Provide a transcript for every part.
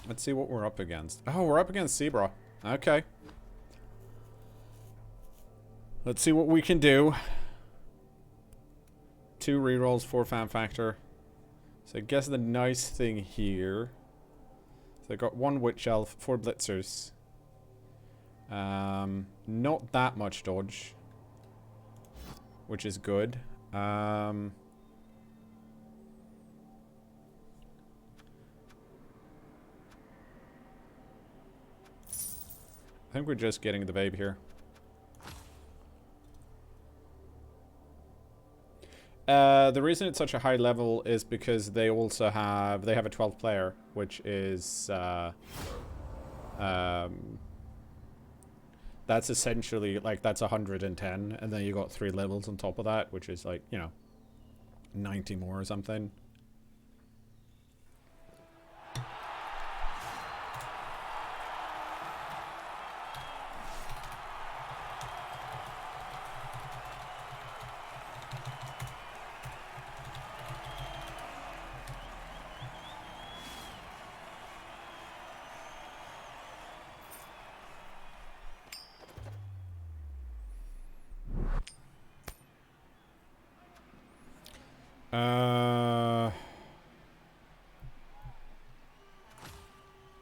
Let's see what we're up against. Oh, we're up against Zebra. Okay. Let's see what we can do. 2 rerolls, 4 fan factor. So I guess the nice thing here... So I got 1 Witch Elf, 4 Blitzers. Not that much dodge. Which is good. I think we're just getting the babe here. The reason it's such a high level is because they also have... They have a 12th player, which is... that's essentially, like, that's 110, and then you got 3 levels on top of that, which is, like, you know, 90 more or something.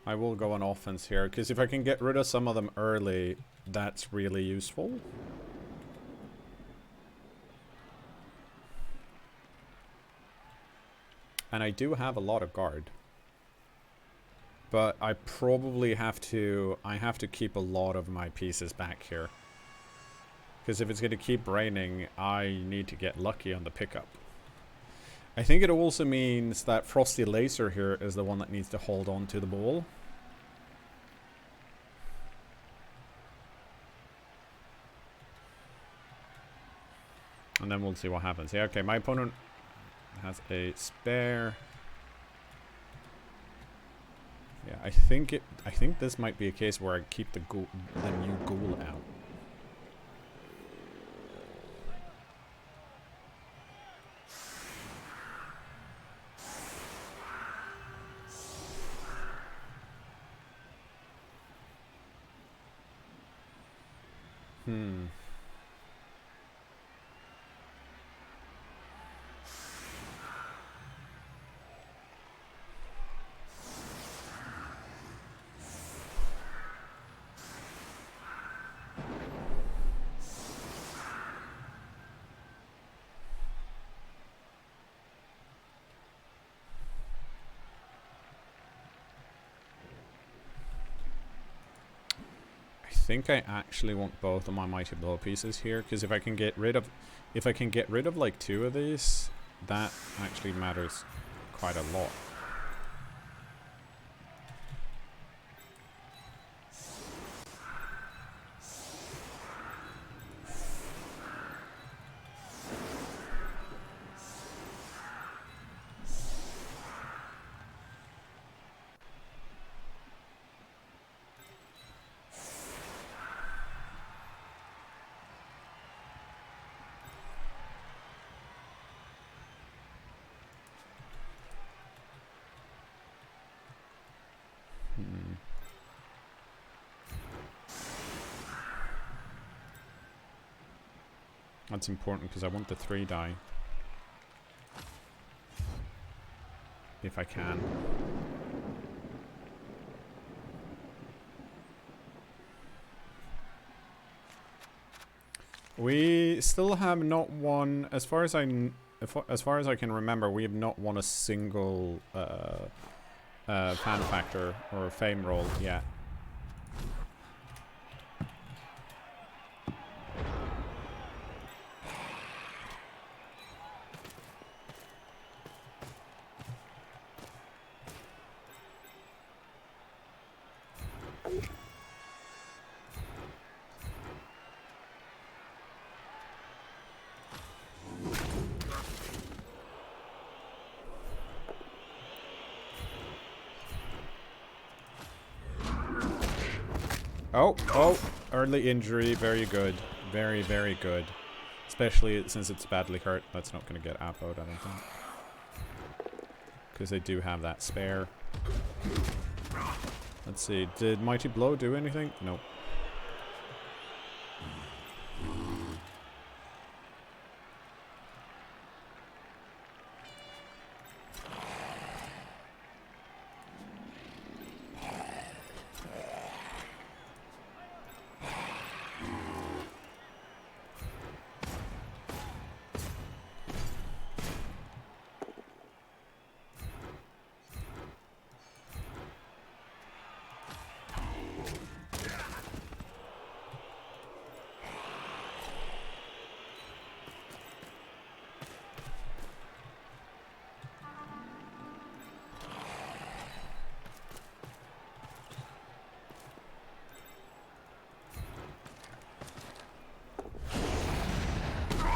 I will go on offense here, because if I can get rid of some of them early, that's really useful. And I do have a lot of guard. But I probably have to... I have to keep a lot of my pieces back here. Because if it's going to keep raining, I need to get lucky on the pickup. I think it also means that Frosty Laser here is the one that needs to hold on to the ball. And then we'll see what happens. Yeah, okay, my opponent has a spare. Yeah, I think this might be a case where I keep the new ghoul out. I think I actually want both of my mighty blow pieces here, because if I can get rid of like 2 of these, that actually matters quite a lot. That's important because I want the 3 die. If I can. We still have not won, as far as I can remember, we have not won a single fan factor or fame roll yet. Oh, early injury, very good. Very, very good. Especially since it's badly hurt. That's not going to get appoed, I don't think. Because they do have that spare. Let's see. Did Mighty Blow do anything? Nope.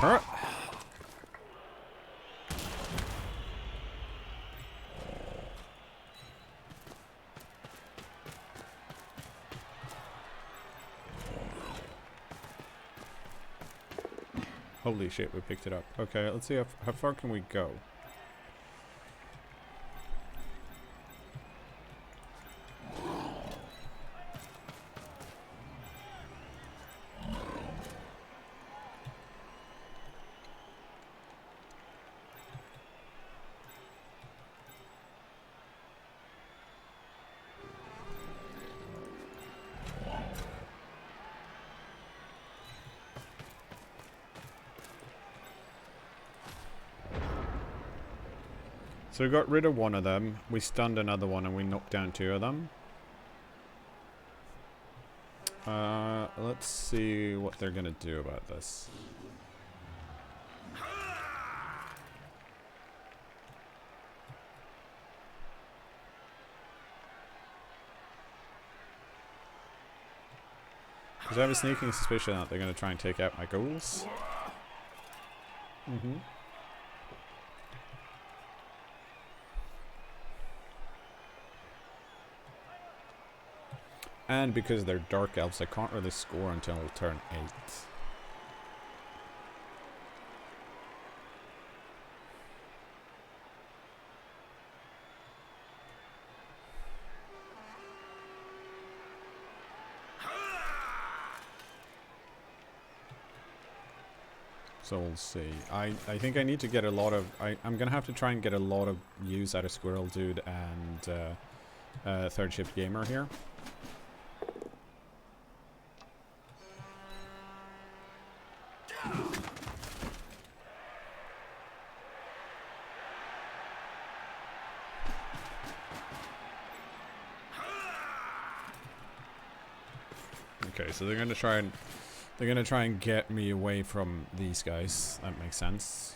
Alright. Holy shit, we picked it up. Okay, let's see how far can we go. So we got rid of one of them, we stunned another one, and we knocked down two of them. Let's see what they're gonna do about this. Because I have a sneaking suspicion that they're gonna try and take out my ghouls. Mm-hmm. And because they're Dark Elves, I can't really score until turn 8. So we'll see. I think I need to get a lot of... I'm gonna have to try and get a lot of use out of Squirrel Dude and Third Shift Gamer here. Okay, so they're gonna try and get me away from these guys. That makes sense.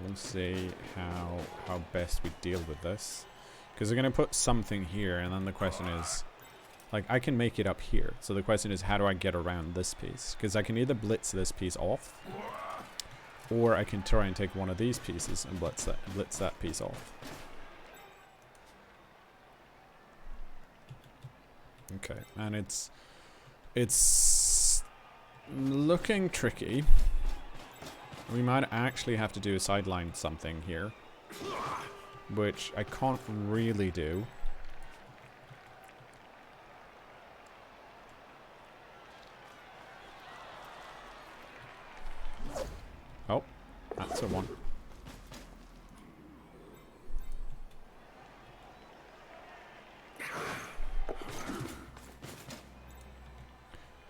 We'll see how best we deal with this, because they're gonna put something here, and then the question is, like, I can make it up here. So the question is, how do I get around this piece? Because I can either blitz this piece off, or I can try and take one of these pieces and blitz that piece off. Okay, and it's looking tricky. We might actually have to do a sideline something here, which I can't really do. Oh, that's a one.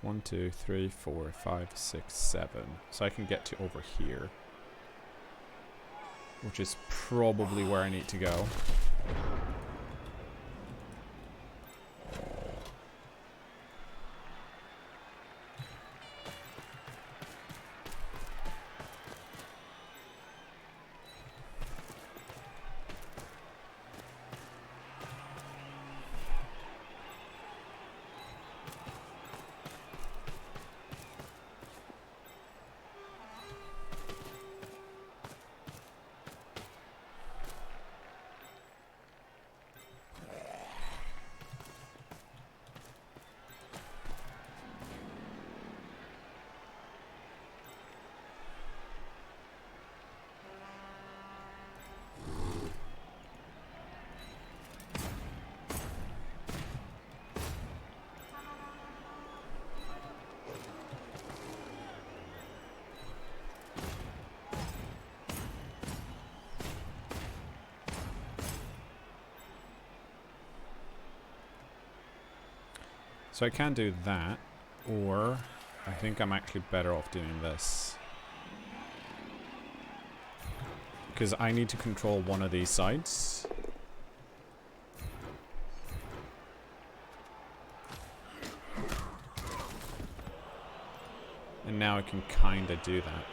One, two, three, 4, 5, 6, 7. So I can get to over here, which is probably where I need to go. So I can do that, or I think I'm actually better off doing this. Because I need to control one of these sides. And now I can kind of do that.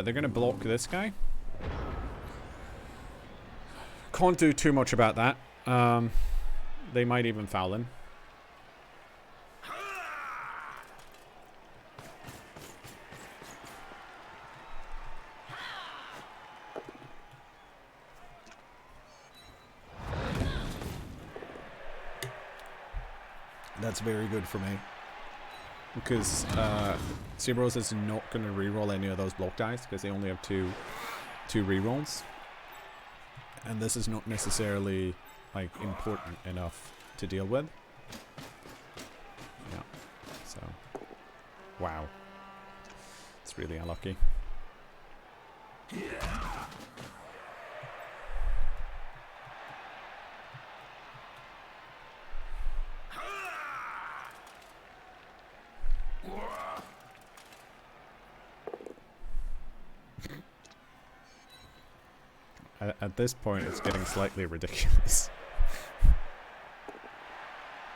They're going to block this guy. Can't do too much about that. They might even foul him. That's very good for me. Because Cerberus is not going to reroll any of those block dice because they only have two rerolls. And this is not necessarily like important enough to deal with. Yeah. So wow. It's really unlucky. At this point, it's getting slightly ridiculous.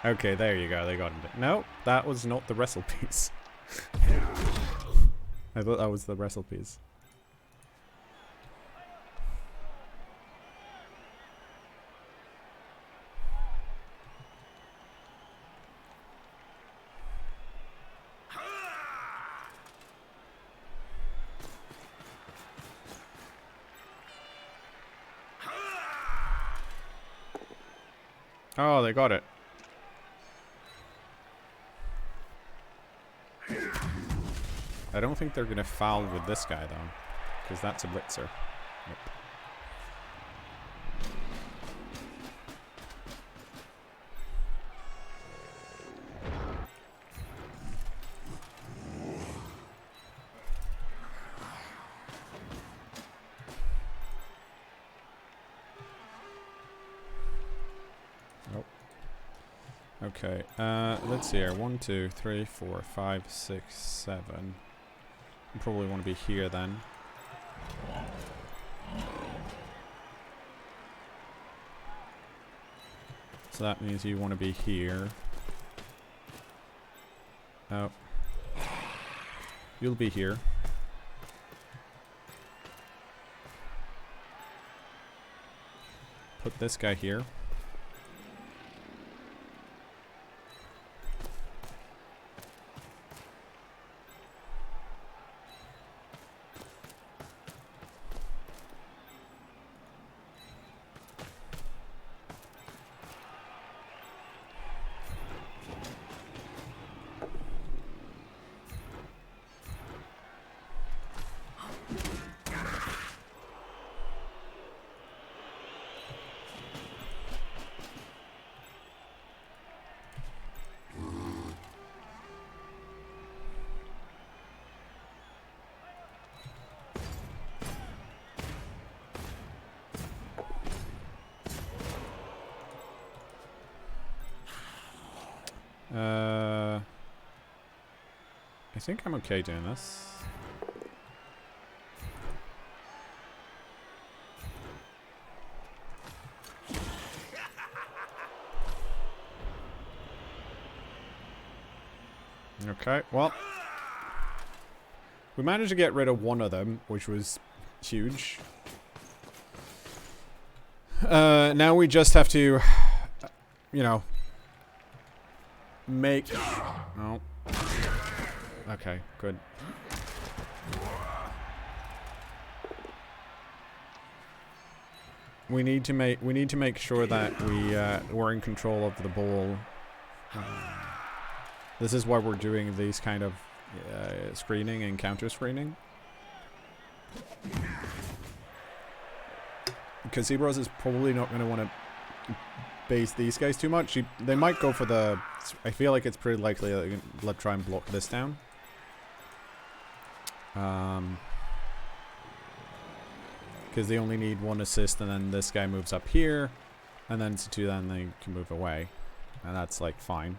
Okay, there you go. They got him. No, that was not the wrestle piece. I thought that was the wrestle piece. Oh, they got it. I don't think they're going to foul with this guy, though. Because that's a blitzer. Nope. Okay, let's see here. 1, 2, 3, 4, 5, 6, 7. You probably want to be here then. So that means you want to be here. Oh. You'll be here. Put this guy here. I think I'm okay doing this. Okay, well, we managed to get rid of one of them, which was huge. Now we just have to, you know, make... Oh. Okay, good. We need to make sure that we're in control of the ball. This is why we're doing these kind of screening and counter screening. Because Zebros is probably not going to want to base these guys too much. They might go for the... I feel like it's pretty likely that they'll try and block this down. Because they only need 1 assist, and then this guy moves up here. And then to 2, then they can move away. And that's, like, fine.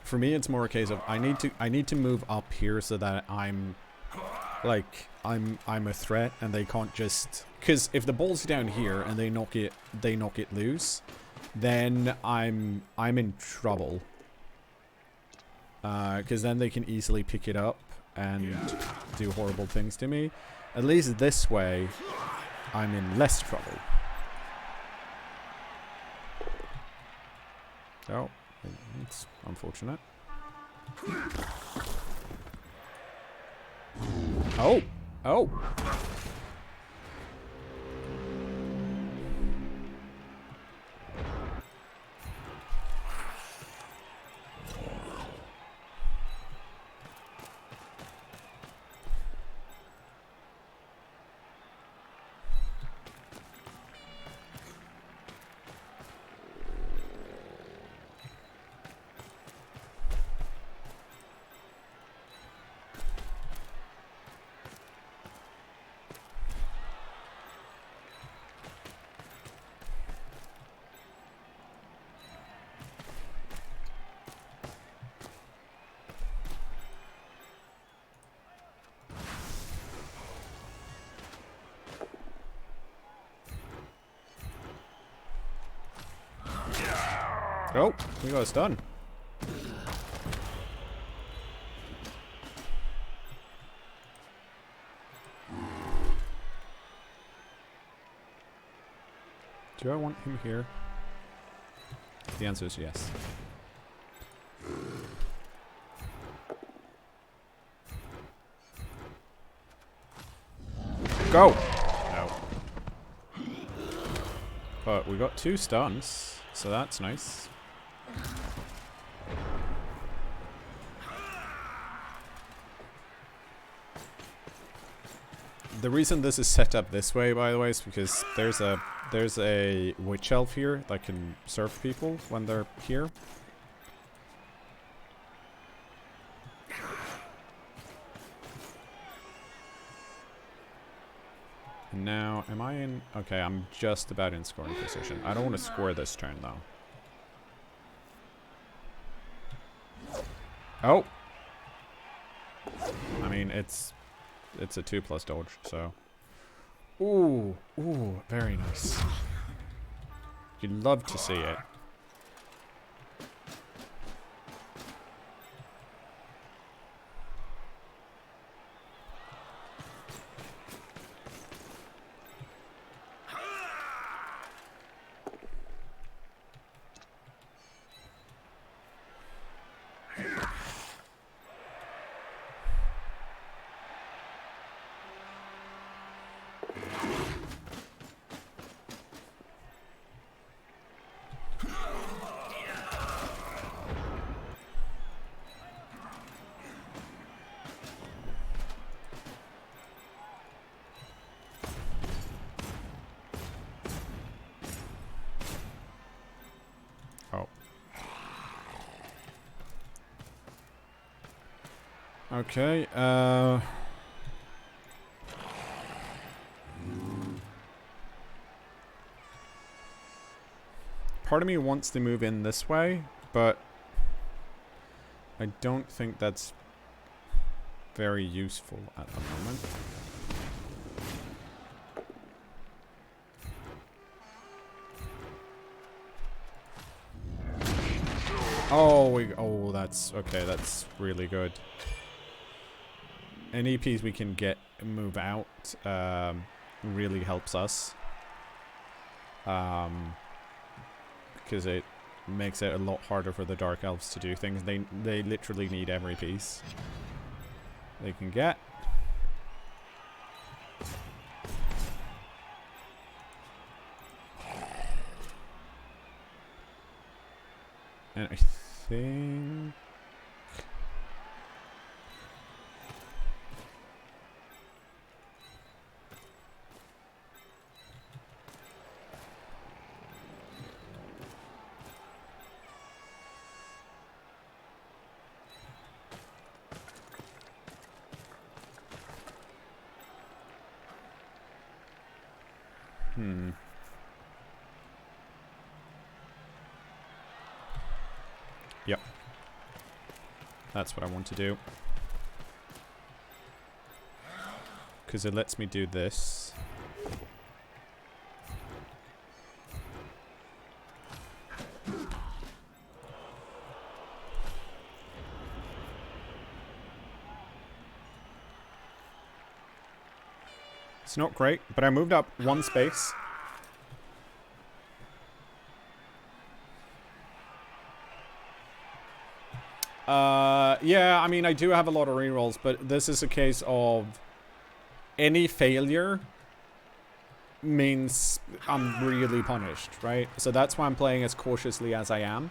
For me, it's more a case of I need to move up here so that I'm a threat and they can't just, because if the ball's down here and they knock it loose, then I'm in trouble. Because then they can easily pick it up and do horrible things to me. At least this way, I'm in less trouble. Oh. It's unfortunate. Oh! Oh! Oh, we got us done. Do I want him here? The answer is yes. Go! No. But we got 2 stuns, so that's nice. The reason this is set up this way, by the way, is because there's a witch elf here that can serve people when they're here. And now, am I in? Okay, I'm just about in scoring position. I don't want to score this turn though. Oh. I mean, it's a 2+ dodge, so. Ooh, very nice. You'd love to see it. Okay, part of me wants to move in this way, but I don't think that's very useful at the moment. Oh, that's okay. That's really good. Any EPs we can move out really helps us, because it makes it a lot harder for the Dark Elves to do things. They literally need every piece they can get. And I think Yep. That's what I want to do. Because it lets me do this. It's not great, but I moved up one space. Yeah, I mean, I do have a lot of rerolls, but this is a case of any failure means I'm really punished, right? So that's why I'm playing as cautiously as I am.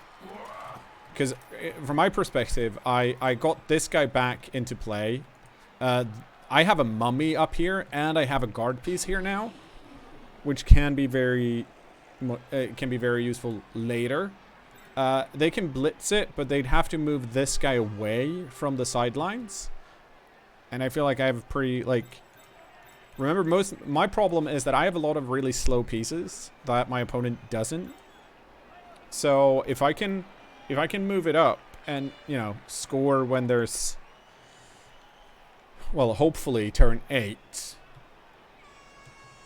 Because from my perspective, I got this guy back into play. I have a mummy up here, and I have a guard piece here now, which can be very useful later. They can blitz it, but they'd have to move this guy away from the sidelines. And I feel like I have pretty, like... Remember, my problem is that I have a lot of really slow pieces that my opponent doesn't. So if I can move it up and, you know, score when there's... Well, hopefully turn 8.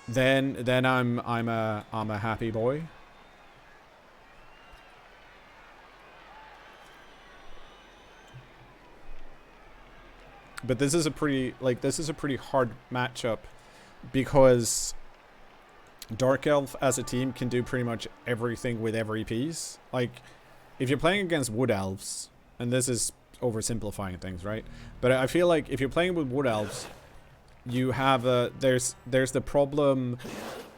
Then I'm a happy boy. But this is a pretty hard matchup because Dark Elf as a team can do pretty much everything with every piece. Like, if you're playing against Wood Elves, and this is oversimplifying things, right? But I feel like if you're playing with Wood Elves, you have there's the problem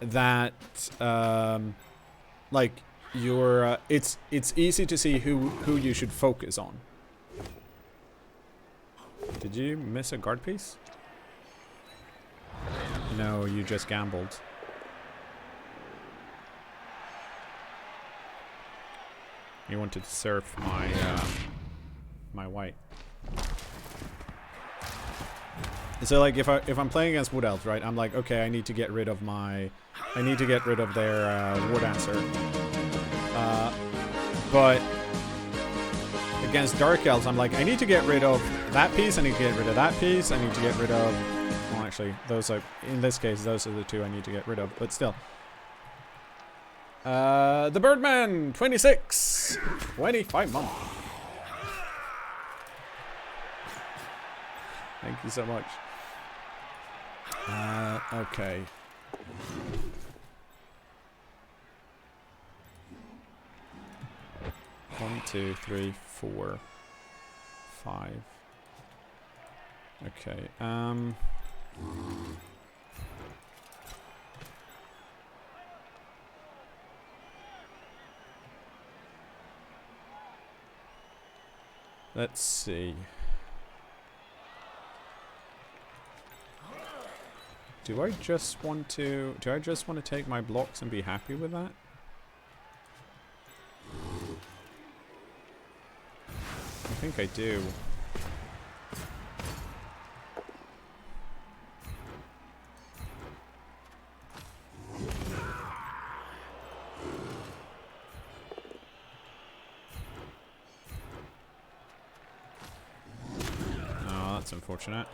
that like you're it's easy to see who you should focus on. Did you miss a guard piece? No, you just gambled. You wanted to surf my my white. So like if I'm playing against Wood Elves, right? I'm like, okay, I need to get rid of their Wood Answer. But against Dark Elves, I'm like, I need to get rid of that piece, I need to get rid of that piece, I need to get rid of... Well, actually, those are... In this case, those are the two I need to get rid of, but still. The Birdman! 26! 25 months. Thank you so much. Okay. One, two, three, 4, 5. Okay, let's see. Do I just want to take my blocks and be happy with that? I think I do. Oh, that's unfortunate.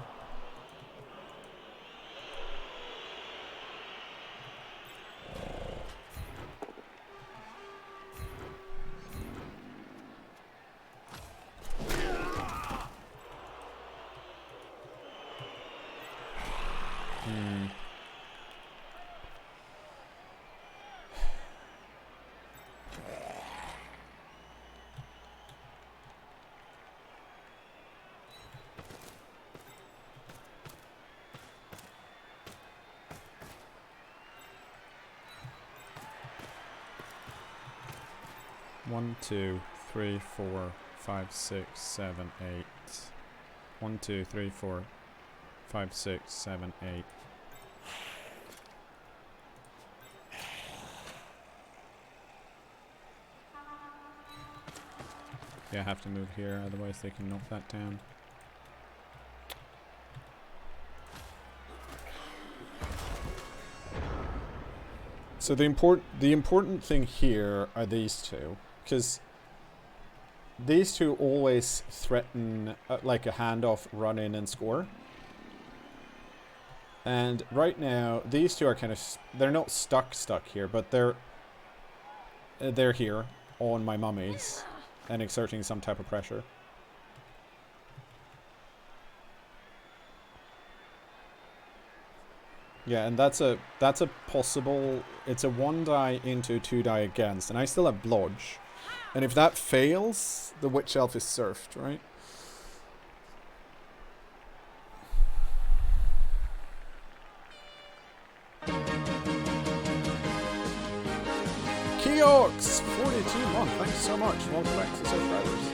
One, 2, 3, 4, 5, 6, 7, 8. 1, 2, 3, 4, 5, 6, 7, 8. Yeah, I have to move here, otherwise they can knock that down. So the important thing here are these two, because these two always threaten like a handoff, run in and score. And right now, these two are kind of... They're not stuck here, but they're here on my mummies and exerting some type of pressure. Yeah, and that's a possible... It's a 1 die into 2 die against, and I still have blodge. And if that fails, the witch elf is surfed, right? Keox, 42 month, thanks so much. Welcome back to subscribers.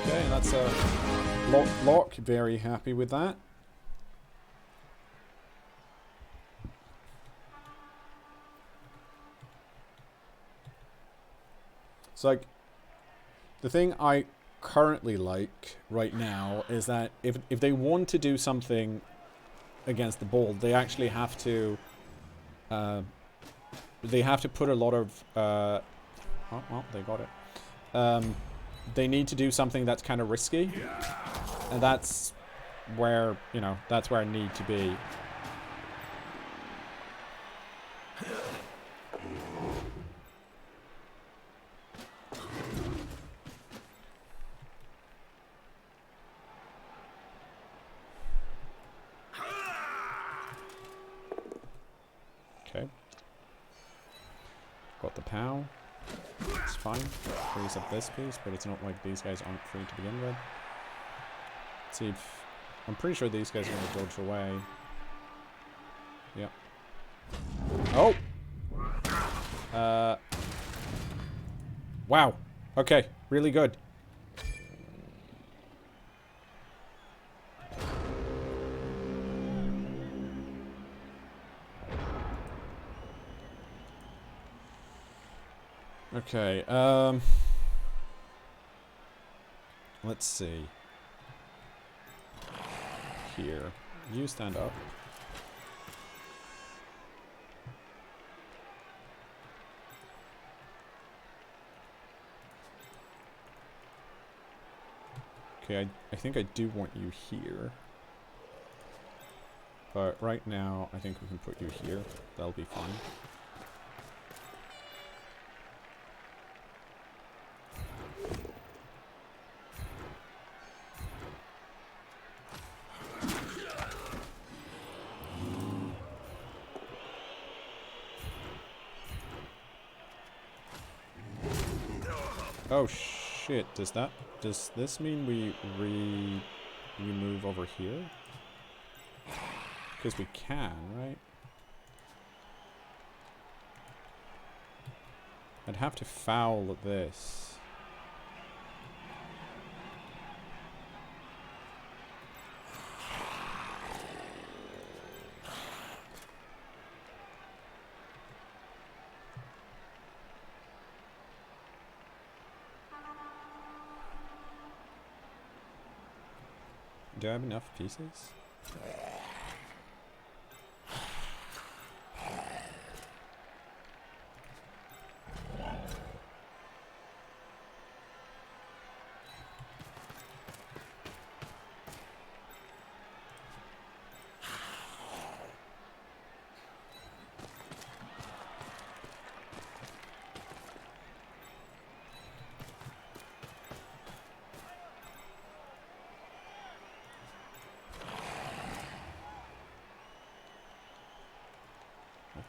Okay, and that's a lock. Very happy with that. So, like, the thing I currently like right now is that if they want to do something against the bold, they actually have to put a lot of oh well, they got it. They need to do something that's kind of risky, and that's where, you know, that's where I need to be. Okay. Got the POW. It's fine. Frees up this piece, but it's not like these guys aren't free to begin with. Let's see if... I'm pretty sure these guys are going to dodge away. Yep. Oh! Wow. Okay. Really good. Okay, let's see. Here. You stand up. Okay, I think I do want you here. But right now, I think we can put you here. That'll be fine. Oh shit, does this mean we move over here? Because we can, right? I'd have to foul this. Do I have enough pieces?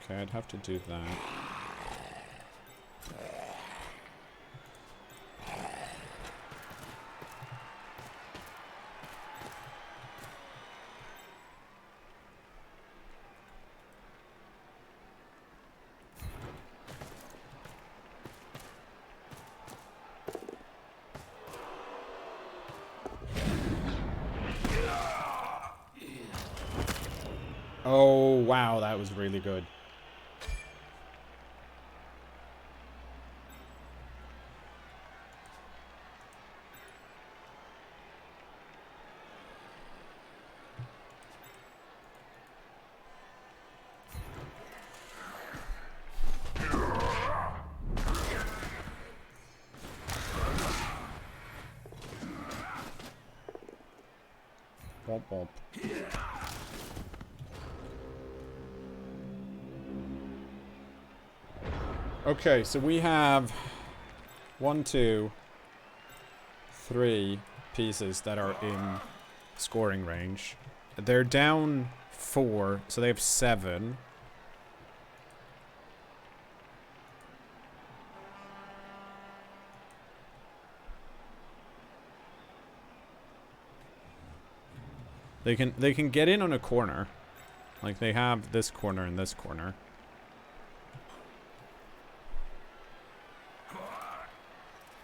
Okay, I'd have to do that. Oh, wow, that was really good. Womp womp. Okay, so we have 1, 2, 3 pieces that are in scoring range. They're down 4, so they have 7. They can get in on a corner. Like they have this corner and this corner.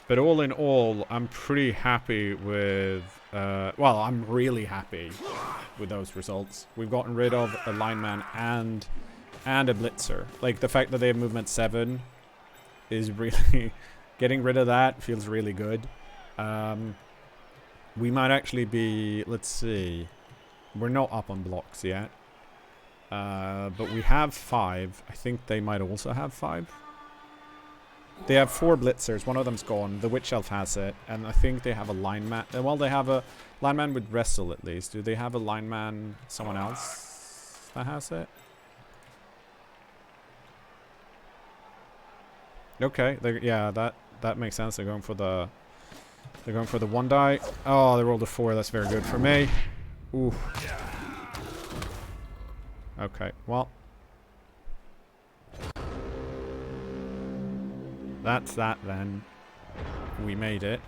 But all in all, I'm pretty happy with well, I'm really happy with those results. We've gotten rid of a lineman and a blitzer. Like the fact that they have movement 7 is really getting rid of that feels really good. We might actually be, let's see. We're not up on blocks yet. But we have 5. I think they might also have 5. They have 4 blitzers. One of them's gone. The witch elf has it. And I think they have a lineman. Well, they have a lineman with wrestle at least. Do they have a lineman, someone else that has it? Okay. Yeah, that makes sense. They're going for the 1 die. Oh, they rolled a 4. That's very good for me. Ooh. Okay, well. That's that then. We made it.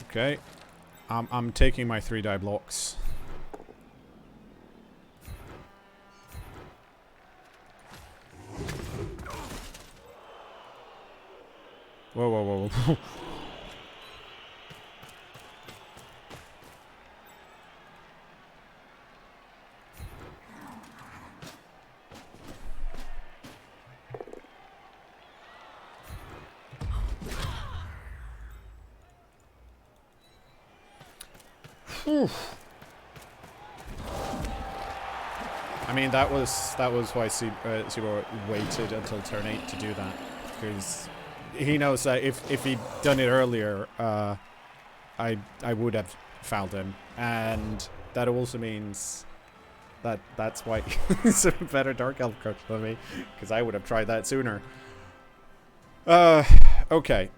Okay. I'm taking my 3 die blocks. Whoa, whoa, whoa, whoa. I mean, that was why Zero waited until turn 8 to do that, because he knows that if he'd done it earlier, I would have fouled him, and that also means that's why he's a better Dark Elf coach than me, because I would have tried that sooner. Okay.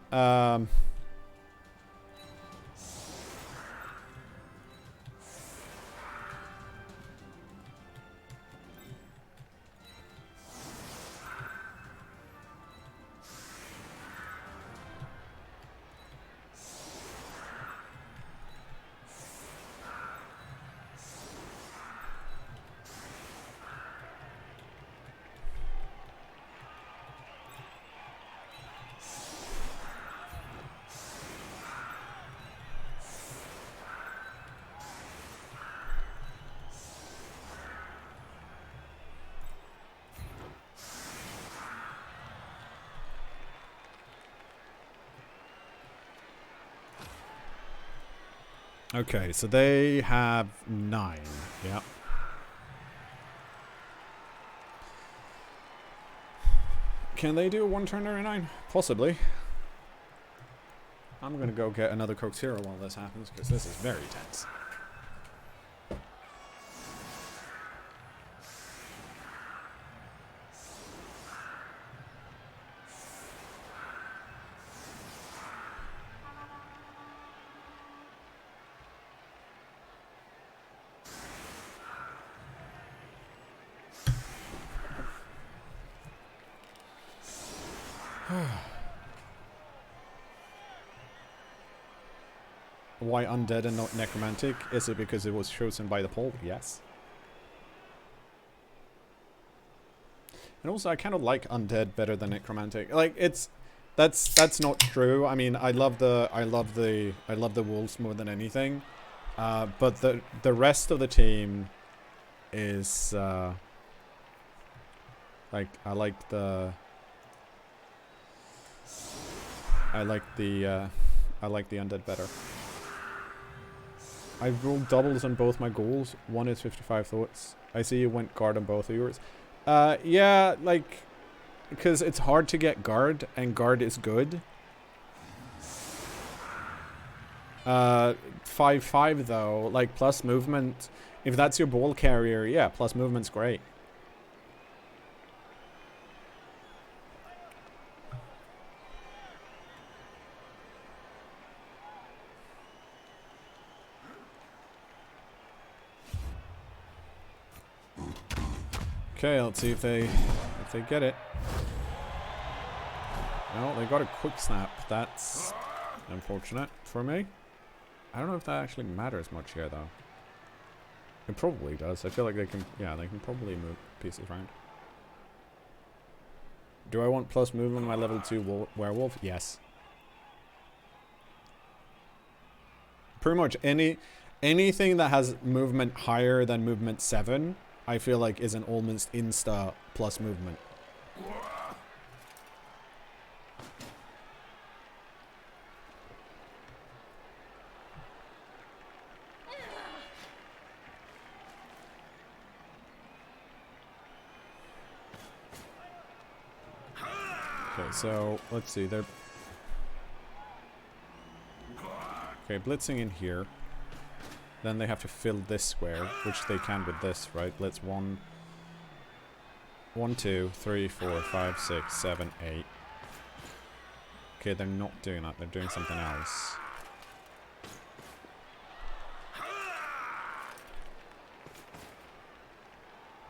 Okay, so they have 9. Yeah. Can they do a 1 turn or a 9? Possibly. I'm gonna go get another Coke Zero while this happens, because this is very tense. Why Undead and not Necromantic? Is it because it was chosen by the poll? Yes. And also, I kind of like Undead better than Necromantic. Like, that's not true. I mean, I love the wolves more than anything. But the rest of the team is like I like the Undead better. I rolled doubles on both my goals. One is 55 thoughts. I see you went guard on both of yours. Yeah, like, because it's hard to get guard, and guard is good. 5/5 though, like plus movement. If that's your ball carrier, yeah, plus movement's great. Okay, let's see if they get it. No, they got a quick snap. That's unfortunate for me. I don't know if that actually matters much here though. It probably does. I feel like they can, yeah, they can probably move pieces around. Do I want plus movement on my level 2 werewolf? Yes. Pretty much anything that has movement higher than movement 7, I feel like is an almost insta plus movement. Okay, so let's see. They're okay, blitzing in here. Then they have to fill this square, which they can with this, right? Blitz 1, 2, 3, 4, 5, 6, 7, 8. Okay, they're not doing that. They're doing something else.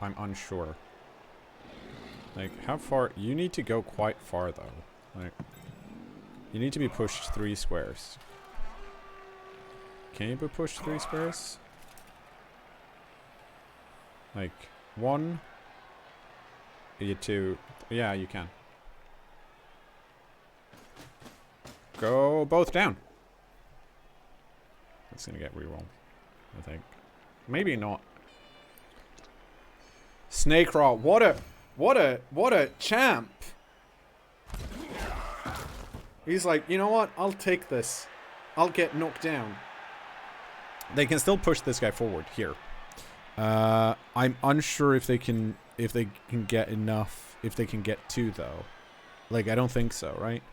I'm unsure. Like, how far? You need to go quite far, though. Like, you need to be pushed 3 squares. Can you be pushed 3 squares? Like, 1. You 2. Yeah, you can. Go both down. That's gonna get rerolled, I think. Maybe not. Snake Raw. What a champ. He's like, you know what? I'll take this. I'll get knocked down. They can still push this guy forward here. I'm unsure if they can get enough, if they can get 2 though. Like, I don't think so, right?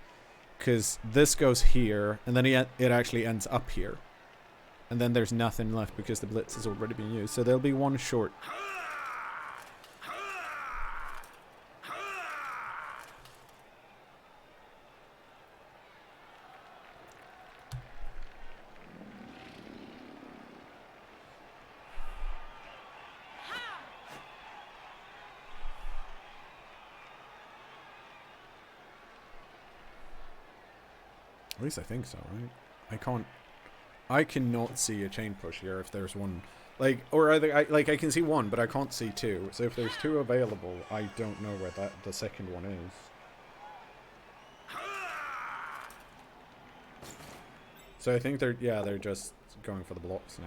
Because this goes here, and then it actually ends up here. And then there's nothing left because the blitz has already been used. So there'll be 1 short. At least I think so, right? I cannot see a chain push here if there's 1. Like, or either, I can see 1, but I can't see 2. So if there's 2 available, I don't know where the second one is. So I think they're just going for the blocks now.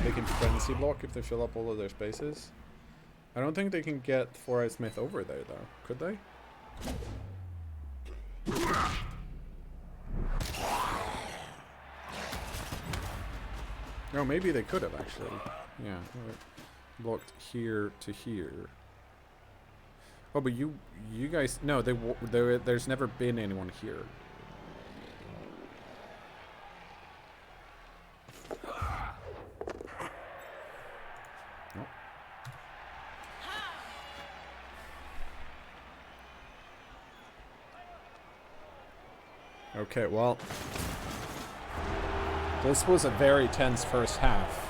They can frenzy block if they fill up all of their spaces. I don't think they can get 4-Eye Smith over there though. Could they? No, maybe they could have actually. Yeah. Blocked here to here. Oh, but you guys, no, there's never been anyone here. Nope. Okay, well, this was a very tense first half.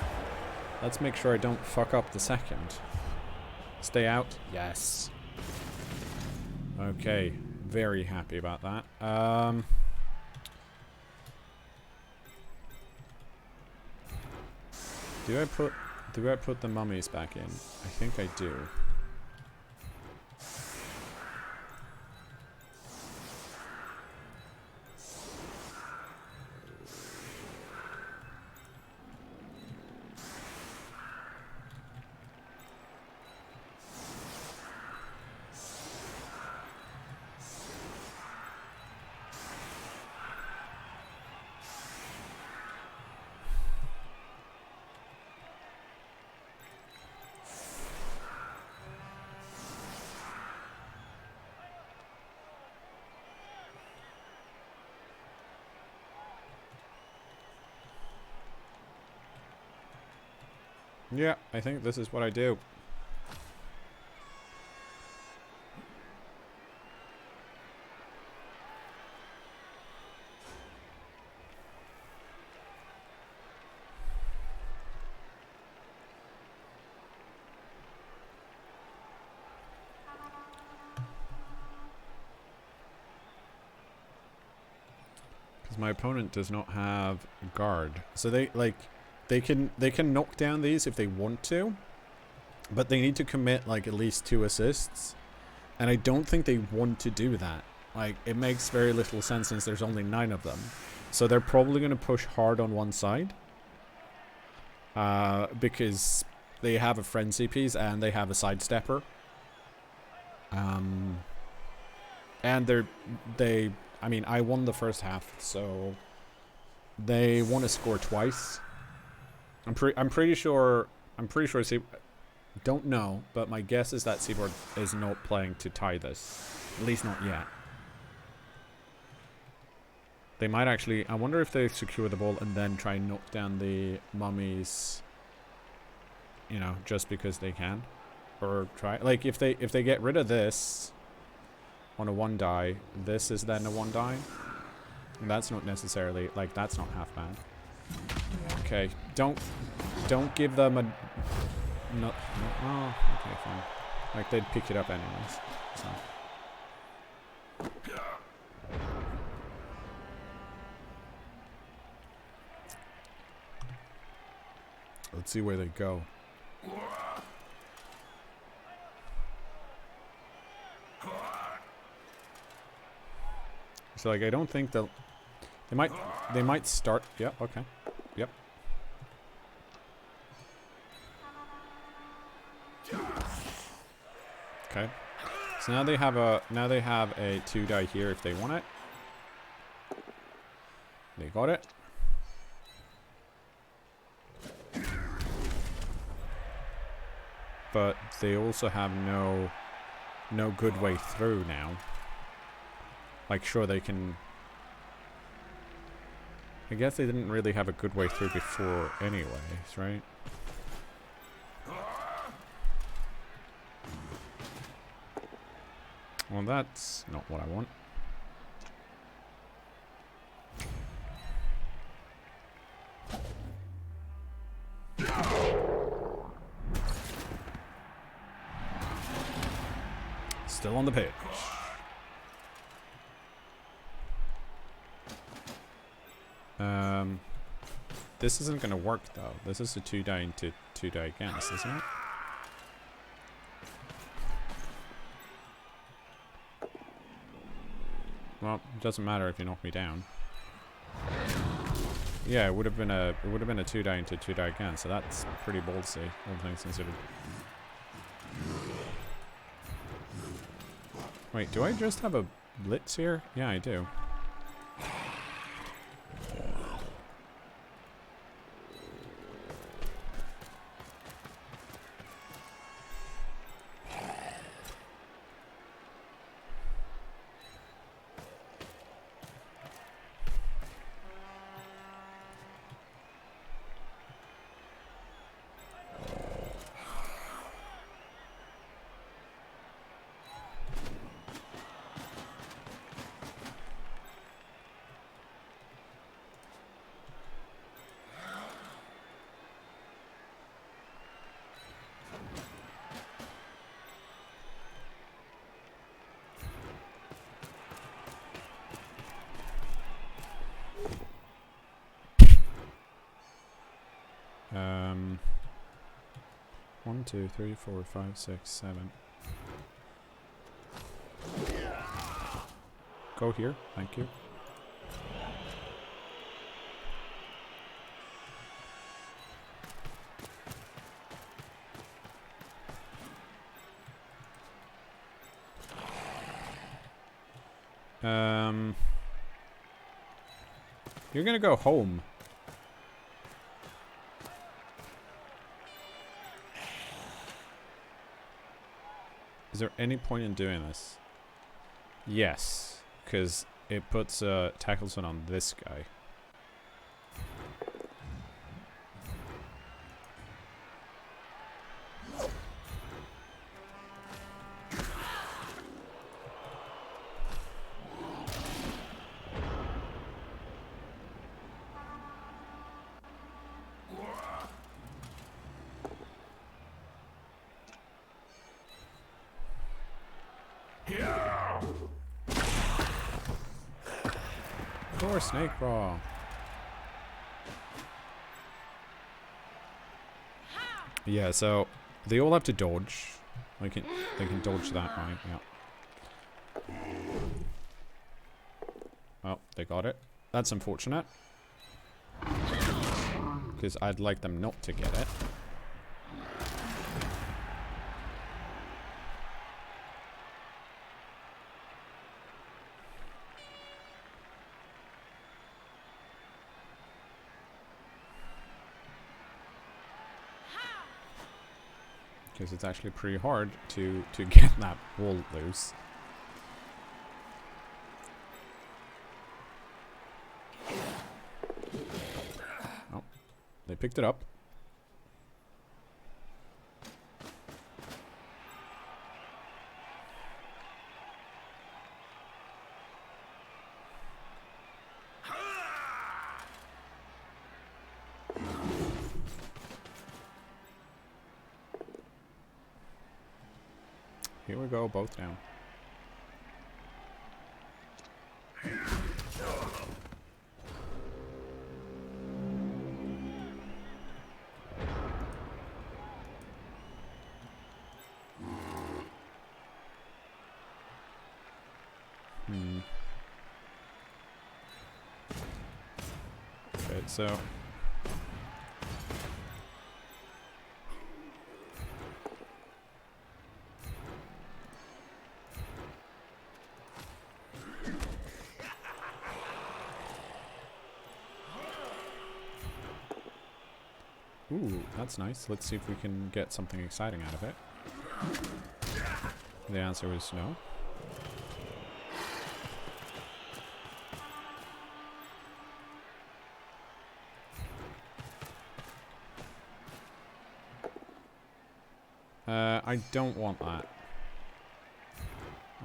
Let's make sure I don't fuck up the second. Stay out? Yes. Okay, very happy about that. Do I put the mummies back in? I think I do. Yeah, I think this is what I do. Because my opponent does not have guard. So they can knock down these if they want to, but they need to commit like at least 2 assists, and I don't think they want to do that. Like, it makes very little sense since there's only 9 of them. So they're probably going to push hard on one side, because they have a frenzy piece and they have a sidestepper, and I mean, I won the first half, so they want to score twice. I'm pretty sure don't know, but my guess is that Seaboard is not playing to tie this. At least not yet. They might actually, I wonder if they secure the ball and then try and knock down the mummies, you know, just because they can. Or try, like, if they get rid of this on a 1 die, this is then a 1 die. And that's not necessarily, like, that's not half bad. Okay, don't give them a... No, oh, okay, fine. Like, they'd pick it up anyways, so... Let's see where they go. So, like, I don't think they'll... They might start... Yeah, okay. Yep. Okay. So now they have a 2 die here if they want it. They got it. But they also have no good way through now. Like, sure, they can... I guess they didn't really have a good way through before anyways, right? Well, that's not what I want. Still on the pitch. This isn't going to work though. This is a 2 die into 2 die against, isn't it? Well, it doesn't matter if you knock me down. Yeah, it would have been a 2 die into 2 die again, so that's pretty ballsy, all things considered. Wait, do I just have a blitz here? Yeah, I do. 1, 2, 3, 4, 5, 6, 7. Go here, thank you. You're gonna go home. Is there any point in doing this? Yes, because it puts tackle zone on this guy. Poor snake raw. Yeah, so they all have to dodge. They can dodge that, right? Yeah. Oh, they got it. That's unfortunate. Because I'd like them not to get it. Because it's actually pretty hard to get that wall loose. Oh, they picked it up. Here we go, both down. Okay, so ooh, that's nice. Let's see if we can get something exciting out of it. The answer is no. I don't want that.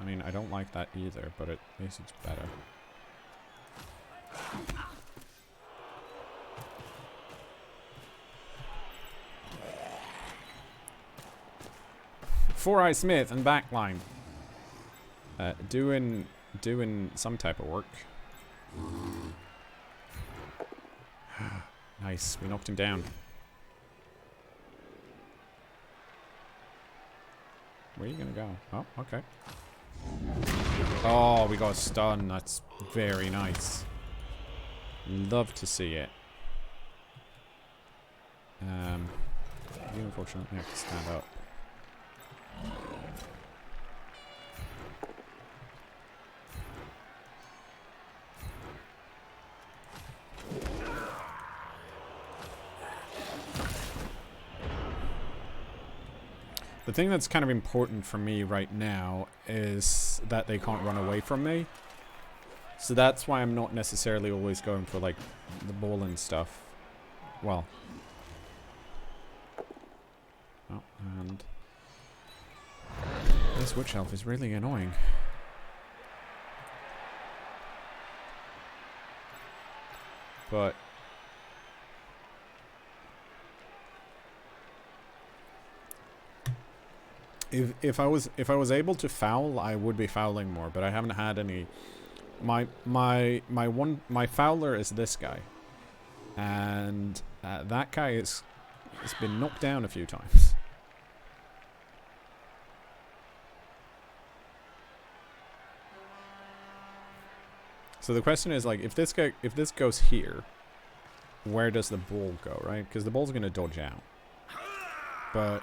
I mean, I don't like that either, but at least it's better. Four-Eye Smith and backline. Doing some type of work. Nice, we knocked him down. Where are you gonna go? Oh, okay. Oh, we got a stun. That's very nice. Love to see it. You unfortunately have to stand up. The thing that's kind of important for me right now is that they can't run away from me. So that's why I'm not necessarily always going for, like, the ball and stuff. Well. Oh, and this witch elf is really annoying. But if I was able to foul, I would be fouling more, but I haven't had any. My fouler is this guy, and that guy has been knocked down a few times. So the question is, like, if this goes here, where does the ball go, right? Because the ball's going to dodge out. But...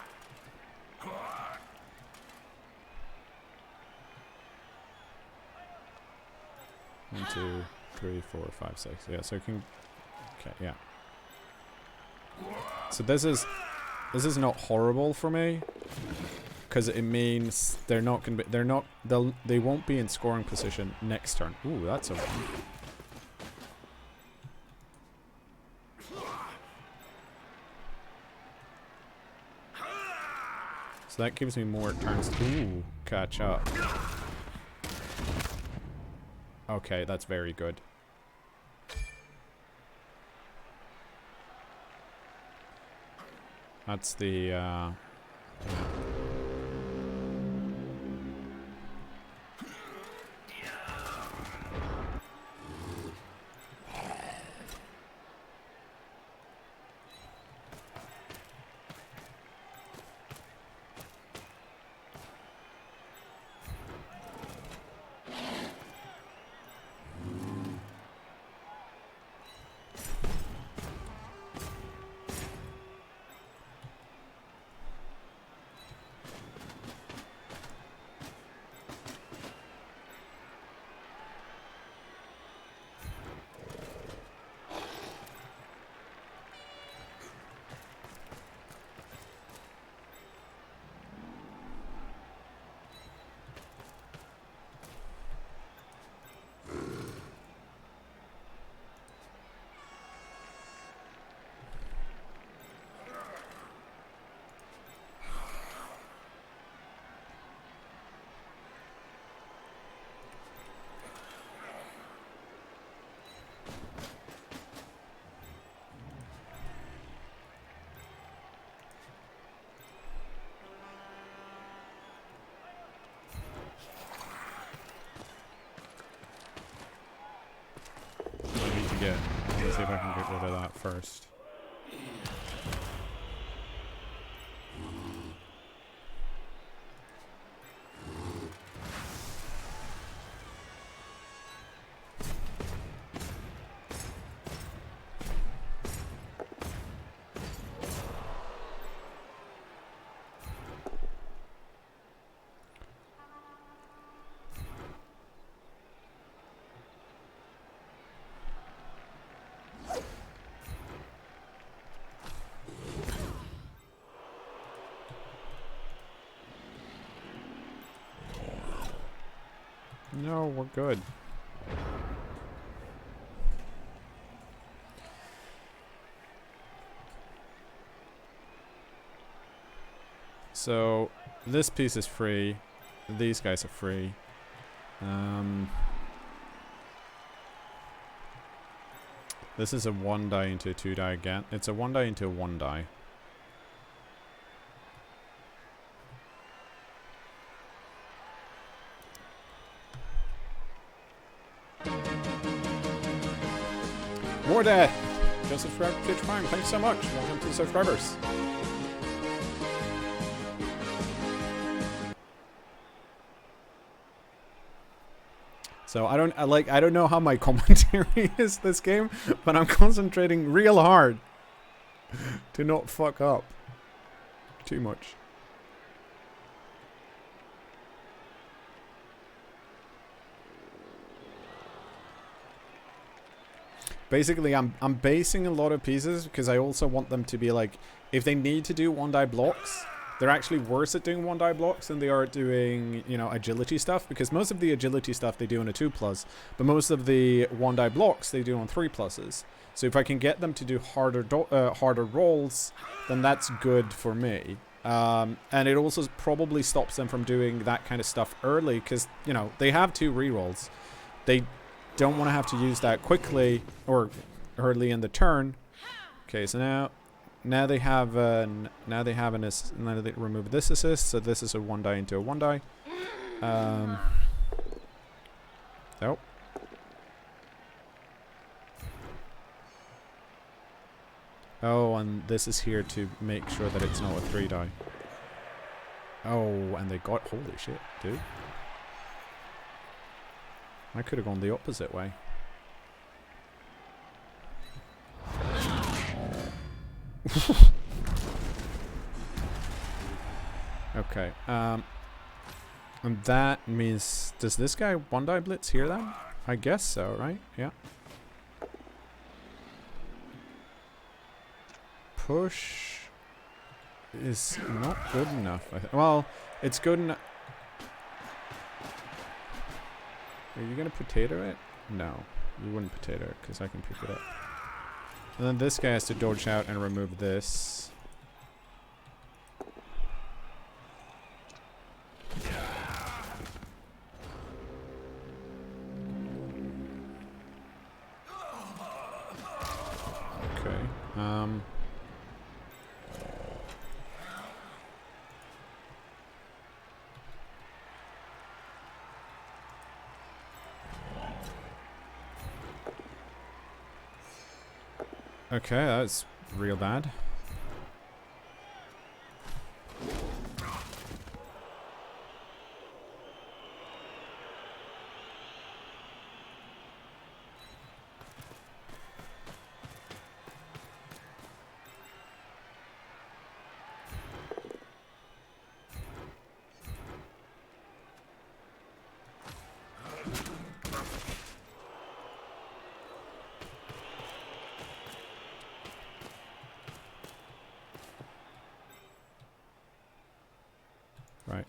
1, 2, 3, 4, 5, 6. Yeah, so it can... Okay, yeah. So this is not horrible for me, because it means they're not going to be... They won't be in scoring position next turn. Ooh, that's a one. So that gives me more turns to catch up. Okay, that's very good. That's the, yeah. Yeah, let's see if I can get rid of that first. No, we're good. So, this piece is free. These guys are free. This is a 1 die into a 2 die again. It's a 1 die into a 1 die. Undead! Just subscribe to Twitch Prime. Thanks so much. Welcome to the subscribers. So I don't know how my commentary is this game, but I'm concentrating real hard to not fuck up too much. Basically, I'm basing a lot of pieces because I also want them to be like, if they need to do 1 die blocks, they're actually worse at doing 1 die blocks than they are at doing, you know, agility stuff, because most of the agility stuff they do on a 2+, but most of the 1 die blocks they do on 3+. So if I can get them to do harder rolls, then that's good for me. And it also probably stops them from doing that kind of stuff early, because, you know, they have 2 rerolls. They don't want to have to use that quickly or early in the turn. Okay, so now they have now they remove this assist, so this is a 1 die into a 1 die. Nope. Oh, and this is here to make sure that it's not a 3 die. Oh, and they got, holy shit, dude. I could have gone the opposite way. Okay, and that means... Does this guy one-die blitz here then? I guess so, right? Yeah. Push is not good enough. Well, it's good enough. Are you gonna potato it? No, you wouldn't potato it because I can pick it up. And then this guy has to dodge out and remove this. Okay. Okay, that's real bad. Right.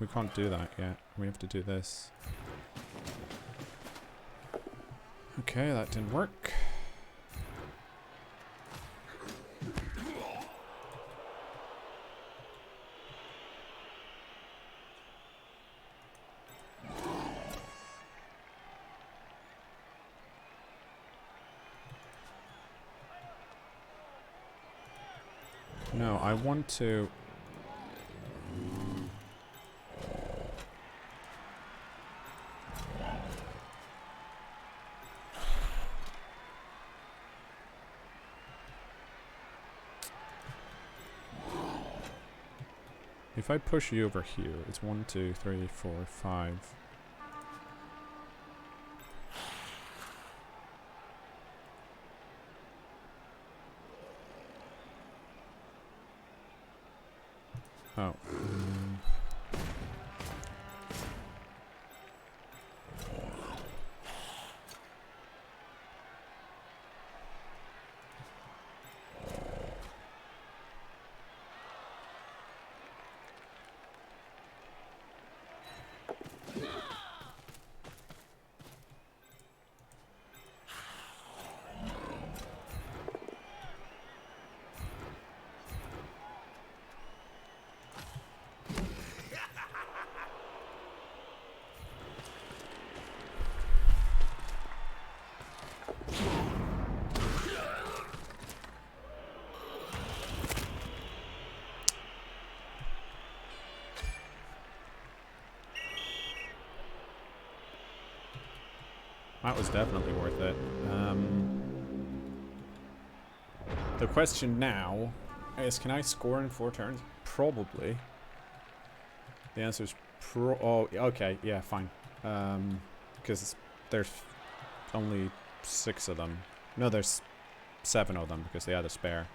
We can't do that yet. We have to do this. Okay, that didn't work. No, I want to... If I push you over here, it's 1, 2, 3, 4, 5. Oh. That was definitely worth it. The question now is, can I score in 4 turns? Probably. The answer is oh, okay, yeah, fine. Because there's only 6 of them. No, there's 7 of them because they had a spare.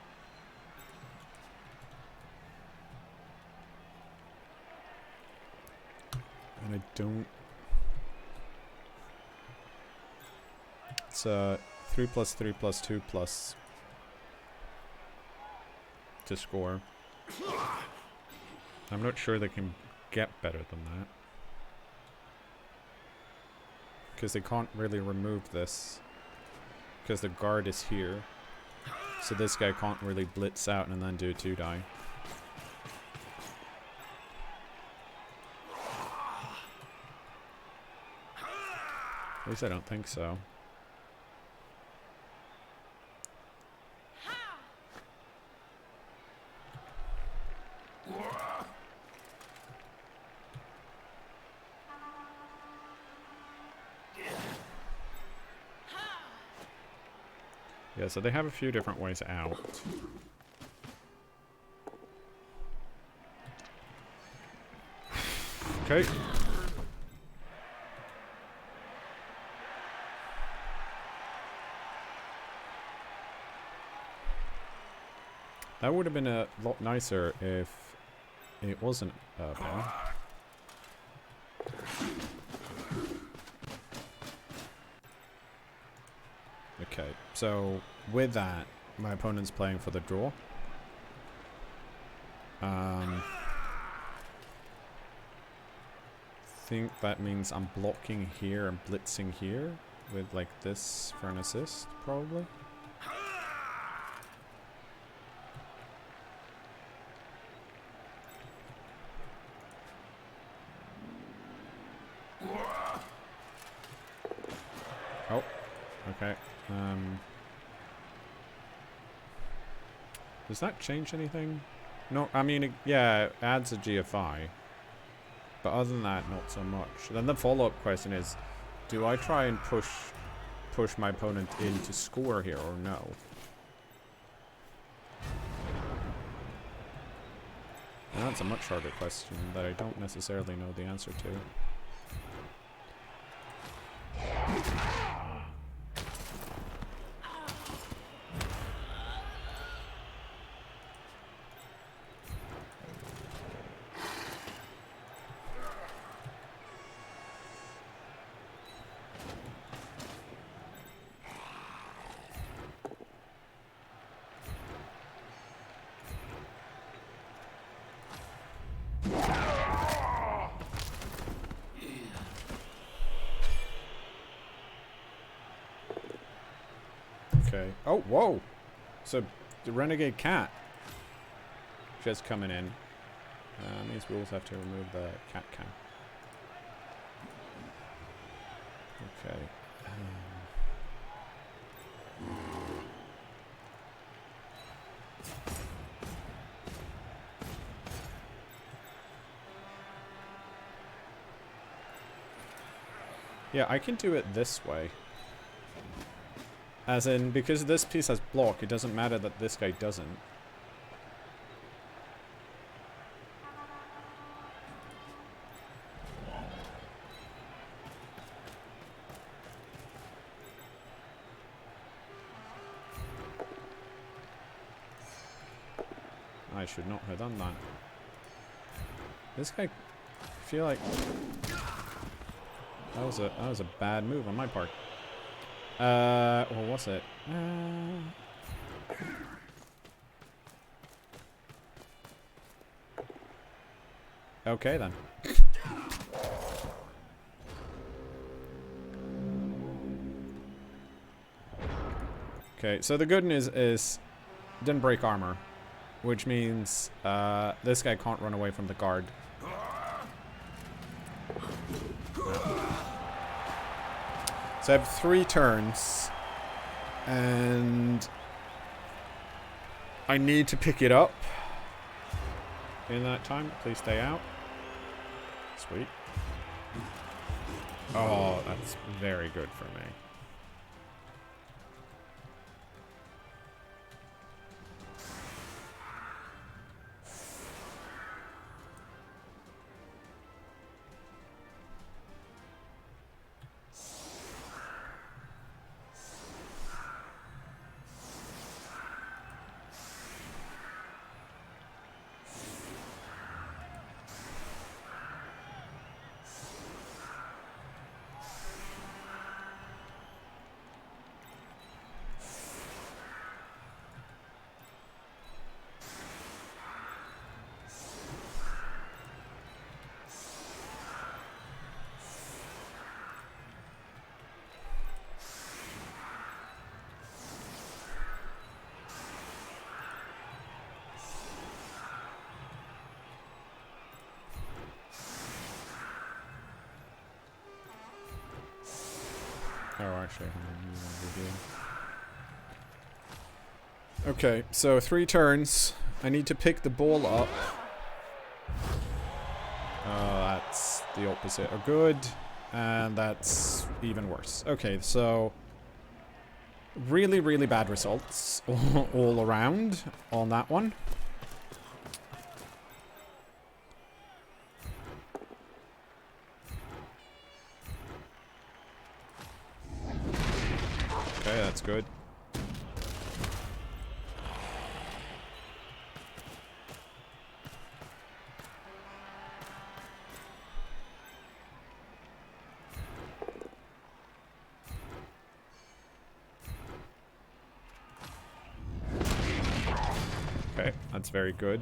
And I don't... It's 3 plus 3 plus 2 plus to score. I'm not sure they can get better than that. Because they can't really remove this. Because the guard is here. So this guy can't really blitz out and then do a 2-die. At least I don't think so. Yeah, so they have a few different ways out. Okay. That would have been a lot nicer if it wasn't bear. Okay, so with that, my opponent's playing for the draw. Think that means I'm blocking here and blitzing here with like this for an assist, probably. Oh, okay. Does that change anything? No, I mean, yeah, it adds a GFI. But other than that, not so much. Then the follow-up question is, do I try and push my opponent in to score here or no? And that's a much harder question that I don't necessarily know the answer to. Okay. Oh, whoa! So, the Renegade Cat just coming in. Means we also have to remove the cat cam. Okay. Yeah, I can do it this way. As in, because this piece has block, it doesn't matter that this guy doesn't. I should not have done that. This guy, I feel like that was a bad move on my part. What was it? Okay then. Okay, so the good news is didn't break armor, which means this guy can't run away from the guard. So I have 3 turns, and I need to pick it up in that time. Please stay out. Sweet. Oh, that's very good for me. Oh, actually, okay, so 3 turns. I need to pick the ball up. That's the opposite of good, and that's even worse. Okay, so really, really bad results all around on that one. Okay, that's good. Okay, that's very good.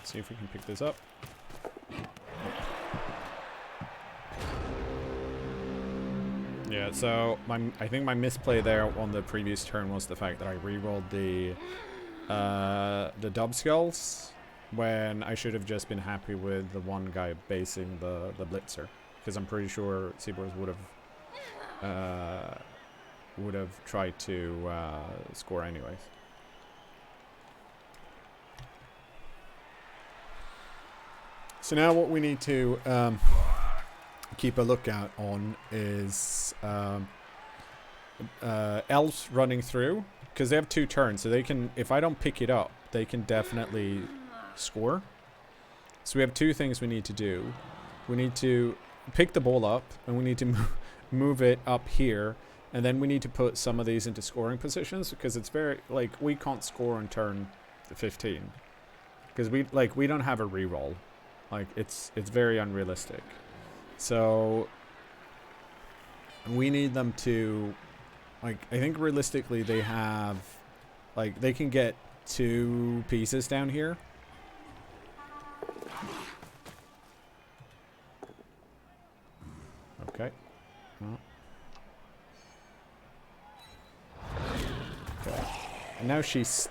See if we can pick this up. Yeah, so I think my misplay there on the previous turn was the fact that I rerolled the dub skulls when I should have just been happy with the one guy basing the blitzer, because I'm pretty sure Seaboars would have tried to score anyways. So now what we need to keep a lookout on is Elves running through, because they have 2 turns, so they can, if I don't pick it up, they can definitely score. So we have 2 things we need to do. We need to pick the ball up, and we need to move it up here, and then we need to put some of these into scoring positions, because it's very, like, we can't score on turn 15, because we don't have a reroll. Like, it's very unrealistic. So we need them to, like, I think realistically they have, like, they can get 2 pieces down here. Okay. Oh. Okay. And now she's,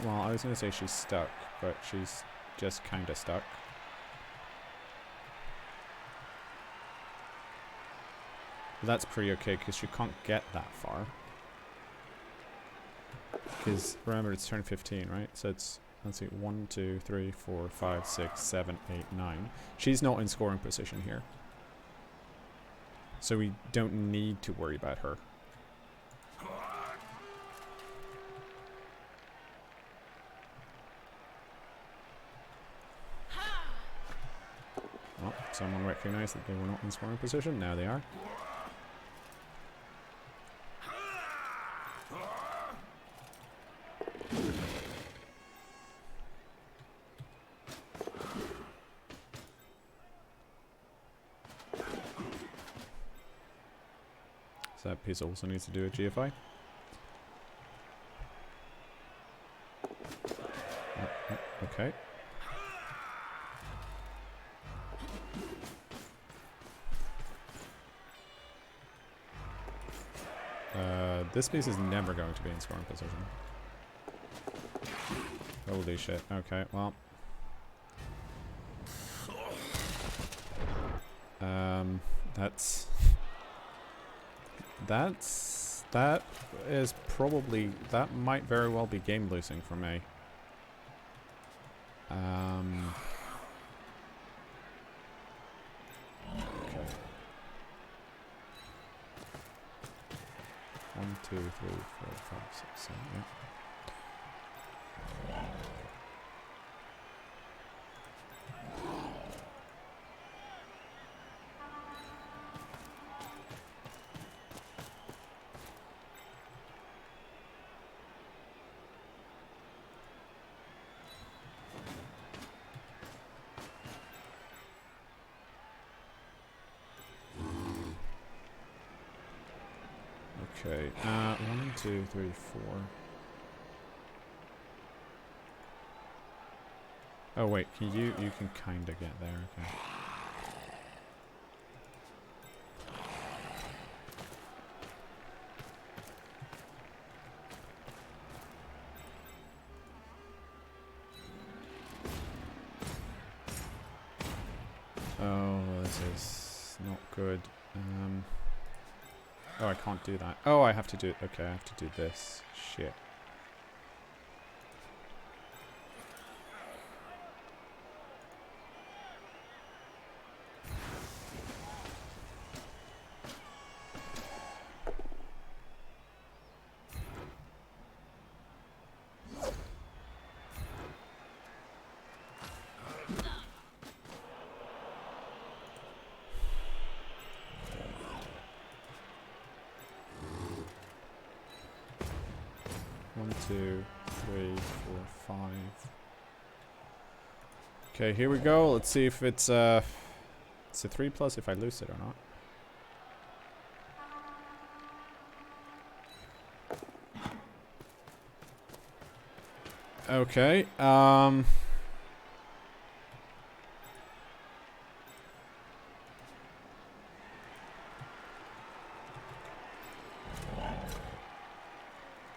well, I was going to say she's stuck, but she's just kind of stuck. That's pretty okay, because she can't get that far. Because, remember, it's turn 15, right? So it's, let's see, 1, 2, 3, 4, 5, 6, 7, 8, 9. She's not in scoring position here. So we don't need to worry about her. Well, someone recognized that they were not in scoring position. Now they are. So that piece also needs to do a GFI. Okay. This piece is never going to be in scoring position. Holy shit. Okay, well. That is probably, that might very well be game losing for me. Okay. 1, 2, 3, 4, 5, 6, 7, yeah. Okay, 1, 2, 3, 4. Oh wait, can you can kinda get there, okay. is not good. Oh, I can't do that. Oh, I have to do... Okay, I have to do this. Shit. One, two, three, four, five. Okay, here we go. Let's see if it's a 3+ if I lose it or not. Okay,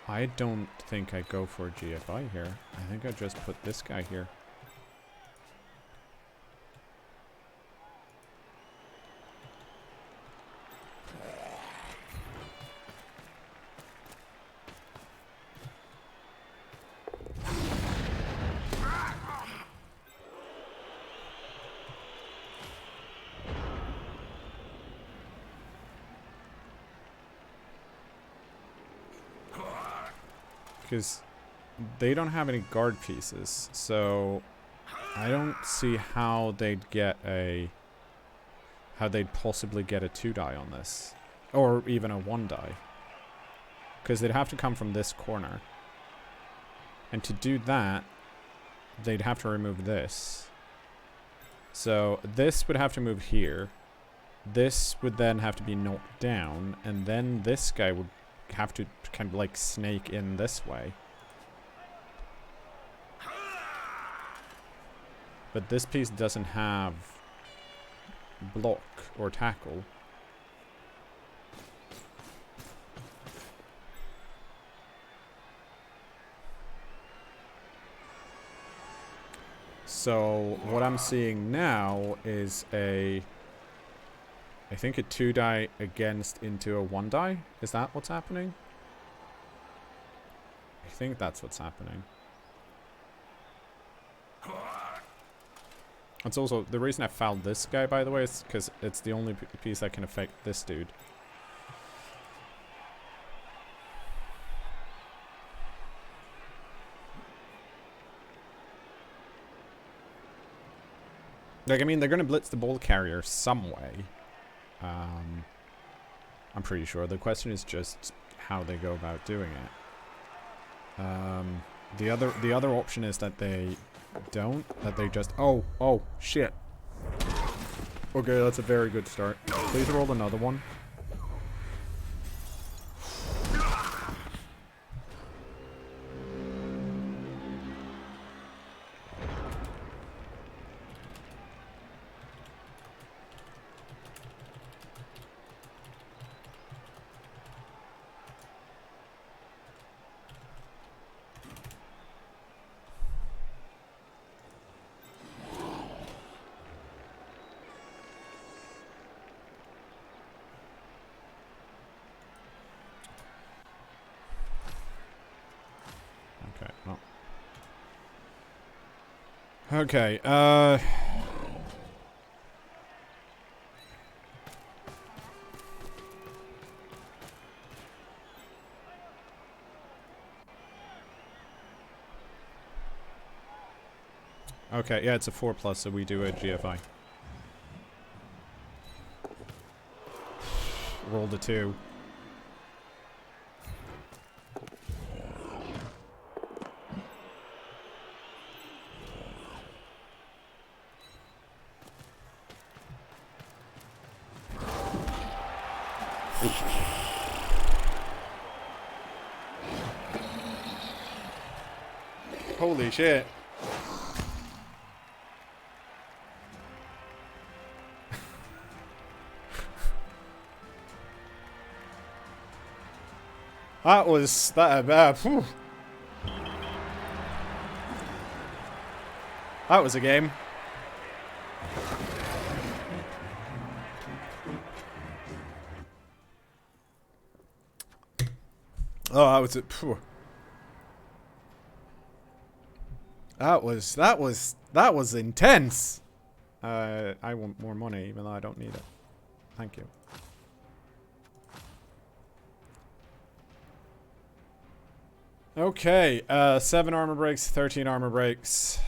I don't think I go for a GFI here. I think I just put this guy here. Because they don't have any guard pieces, so I don't see how they'd get a... how they'd possibly get a 2-die on this. Or even a 1-die. Because they'd have to come from this corner. And to do that, they'd have to remove this. So this would have to move here. This would then have to be knocked down, and then this guy would have to kind of like snake in this way. But this piece doesn't have block or tackle. So what I'm seeing now is I think a 2-die against into a 1-die. Is that what's happening? I think that's what's happening. It's also, the reason I fouled this guy, by the way, is because it's the only piece that can affect this dude. Like, I mean, they're going to blitz the ball carrier some way. I'm pretty sure. The question is just how they go about doing it. The other option is that they don't. That they just... Oh, shit. Okay, that's a very good start. Please roll another one. Okay, okay, yeah, it's a 4+, so we do a GFI. Rolled a 2. Holy shit. That was that that was a game. Oh, that was it. That was intense. I want more money, even though I don't need it. Thank you. Okay, 7 armor breaks, 13 armor breaks.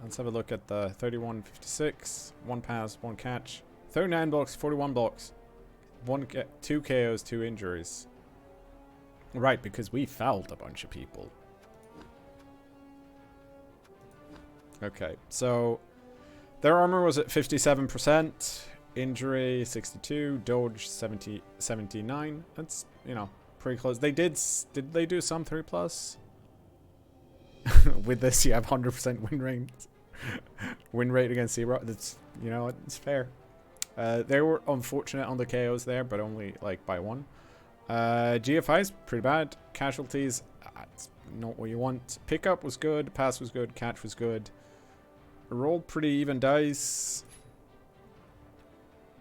Let's have a look at the 31.56. 1 pass, 1 catch. 39 blocks, 41 blocks. 2 KOs, 2 injuries. Right, because we fouled a bunch of people. Okay, so their armor was at 57%, injury 62, dodge 79. That's, you know, pretty close. Did they do some 3+? With this, you have 100% win rate. Win rate against zero. That's, you know, it's fair. They were unfortunate on the KOs there, but only like by 1. GFI's pretty bad. Casualties, it's not what you want. Pickup was good. Pass was good. Catch was good. Rolled pretty even dice.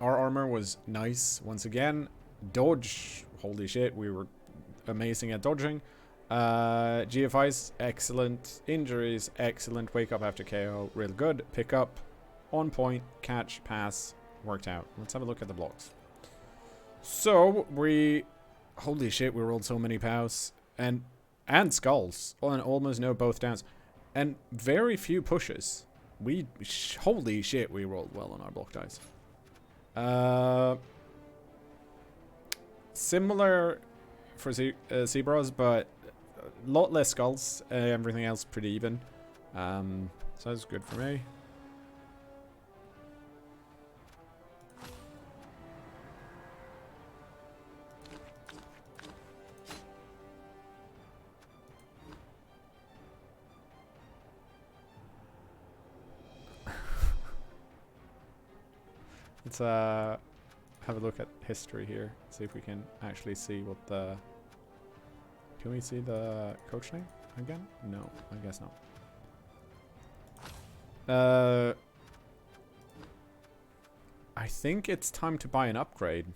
Our armor was nice once again. Dodge, holy shit, we were amazing at dodging. GFI's excellent. Injuries excellent. Wake up after KO, real good. Pickup on point. Catch, pass, worked out. Let's have a look at the blocks. So we, holy shit, we rolled so many pows and skulls, and almost no both downs, and very few pushes. We, holy shit, we rolled well on our block dice. Similar for Zebras, but a lot less skulls. Everything else pretty even. So that's good for me. Let's have a look at history here. See if we can actually see what the... Can we see the coach name again? No, I guess not. I think it's time to buy an upgrade.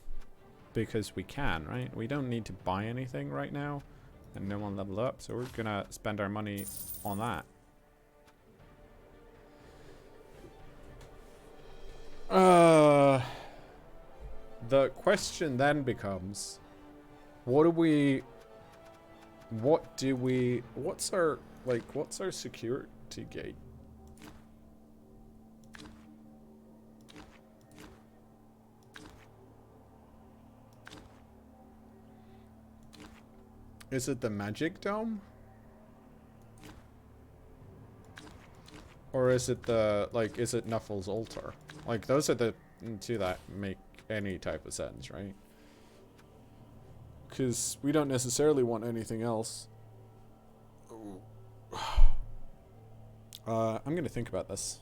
Because we can, right? We don't need to buy anything right now. And no one leveled up, so we're gonna spend our money on that. The question then becomes, what's our security gate? Is it the magic dome? Or is it the, like, is it Nuffle's altar? Like, those are the two that make any type of sense, right? Because we don't necessarily want anything else. I'm gonna think about this.